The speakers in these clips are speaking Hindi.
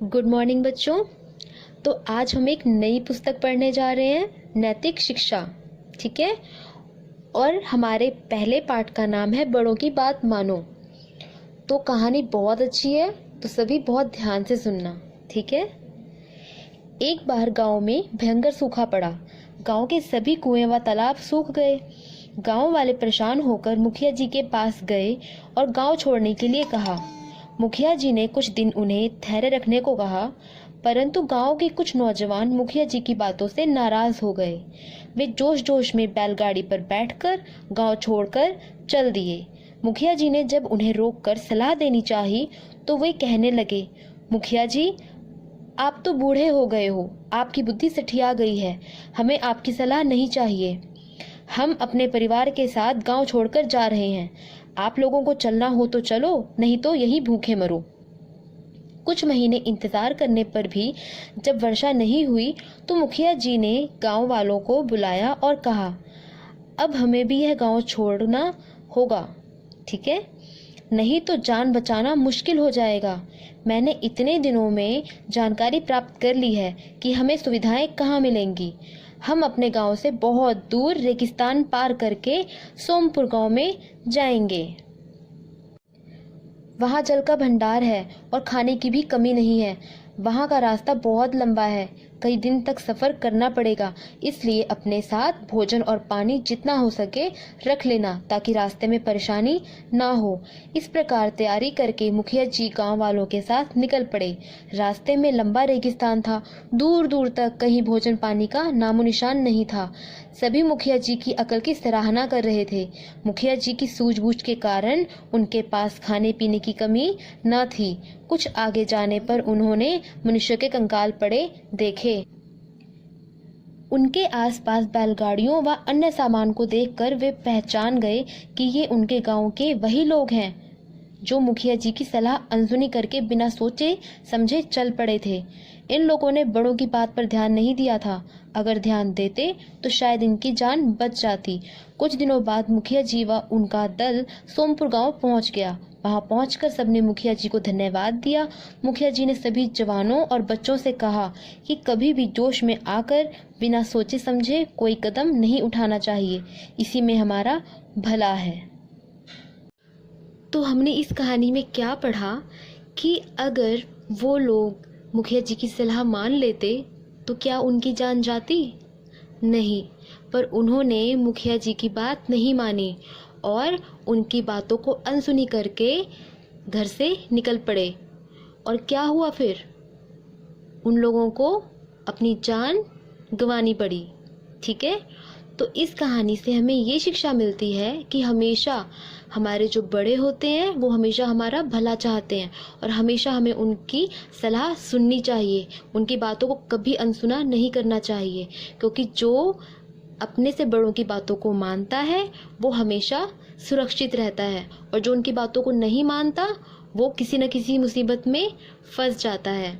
गुड मॉर्निंग बच्चों। तो आज हम एक नई पुस्तक पढ़ने जा रहे हैं, नैतिक शिक्षा। ठीक है। और हमारे पहले पाठ का नाम है बड़ों की बात मानो। तो कहानी बहुत अच्छी है, तो सभी बहुत ध्यान से सुनना। ठीक है। एक बार गांव में भयंकर सूखा पड़ा। गांव के सभी कुएं व तालाब सूख गए। गांव वाले परेशान होकर मुखिया जी के पास गए और गांव छोड़ने के लिए कहा। मुखिया जी ने कुछ दिन उन्हें ठहरे रखने को कहा, परंतु गांव के कुछ नौजवान मुखिया जी की बातों से नाराज हो गए। वे जोश जोश में बैलगाड़ी पर बैठकर गांव छोड़कर चल दिए। मुखिया जी ने जब उन्हें रोककर सलाह देनी चाही तो वे कहने लगे, मुखिया जी, आप तो बूढ़े हो गए हो, आपकी बुद्धि सठिया गई है, हमें आपकी सलाह नहीं चाहिए। हम अपने परिवार के साथ गांव छोड़कर जा रहे हैं। आप लोगों को चलना हो तो चलो, नहीं तो यहीं भूखे मरो। कुछ महीने इंतजार करने पर भी जब वर्षा नहीं हुई तो मुखिया जी ने गांव वालों को बुलाया और कहा, अब हमें भी यह गांव छोड़ना होगा। ठीक है, नहीं तो जान बचाना मुश्किल हो जाएगा। मैंने इतने दिनों में जानकारी प्राप्त कर ली है कि हमें सुविधाएं कहाँ मिलेंगी। हम अपने गांव से बहुत दूर रेगिस्तान पार करके सोमपुर गांव में जाएंगे। वहाँ जल का भंडार है और खाने की भी कमी नहीं है। वहाँ का रास्ता बहुत लंबा है, कई दिन तक सफ़र करना पड़ेगा, इसलिए अपने साथ भोजन और पानी जितना हो सके रख लेना ताकि रास्ते में परेशानी ना हो। इस प्रकार तैयारी करके मुखिया जी गांव वालों के साथ निकल पड़े। रास्ते में लंबा रेगिस्तान था, दूर दूर तक कहीं भोजन पानी का नामो निशान नहीं था। सभी मुखिया जी की अकल की सराहना कर रहे थे। मुखिया जी की सूझबूझ के कारण उनके पास खाने पीने की कमी न थी। कुछ आगे जाने पर उन्होंने मनुष्य के कंकाल पड़े देखे। उनके आसपास बैलगाड़ियों व अन्य सामान को देखकर वे पहचान गए कि ये उनके गांव के वही लोग हैं जो मुखिया जी की सलाह अनसुनी करके बिना सोचे समझे चल पड़े थे। इन लोगों ने बड़ों की बात पर ध्यान नहीं दिया था। अगर ध्यान देते तो शायद इनकी जान बच जाती। कुछ दिनों बाद मुखिया जी व उनका दल सोमपुर गांव पहुंच गया। वहां पहुंचकर सबने मुखिया जी को धन्यवाद दिया। मुखिया जी ने सभी जवानों और बच्चों से कहा कि कभी भी जोश में आकर बिना सोचे समझे कोई कदम नहीं उठाना चाहिए, इसी में हमारा भला है। तो हमने इस कहानी में क्या पढ़ा कि अगर वो लोग मुखिया जी की सलाह मान लेते तो क्या उनकी जान जाती? नहीं, पर उन्होंने मुखिया जी की बात नहीं मानी और उनकी बातों को अनसुनी करके घर से निकल पड़े। और क्या हुआ फिर? उन लोगों को अपनी जान गंवानी पड़ी। ठीक है। तो इस कहानी से हमें ये शिक्षा मिलती है कि हमेशा हमारे जो बड़े होते हैं वो हमेशा हमारा भला चाहते हैं और हमेशा हमें उनकी सलाह सुननी चाहिए। उनकी बातों को कभी अनसुना नहीं करना चाहिए, क्योंकि जो अपने से बड़ों की बातों को मानता है वो हमेशा सुरक्षित रहता है, और जो उनकी बातों को नहीं मानता वो किसी न किसी मुसीबत में फंस जाता है।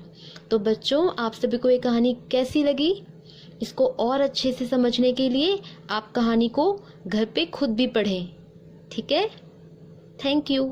तो बच्चों, आप सभी को ये कहानी कैसी लगी? इसको और अच्छे से समझने के लिए आप कहानी को घर पे खुद भी पढ़ें। ठीक है। Thank you.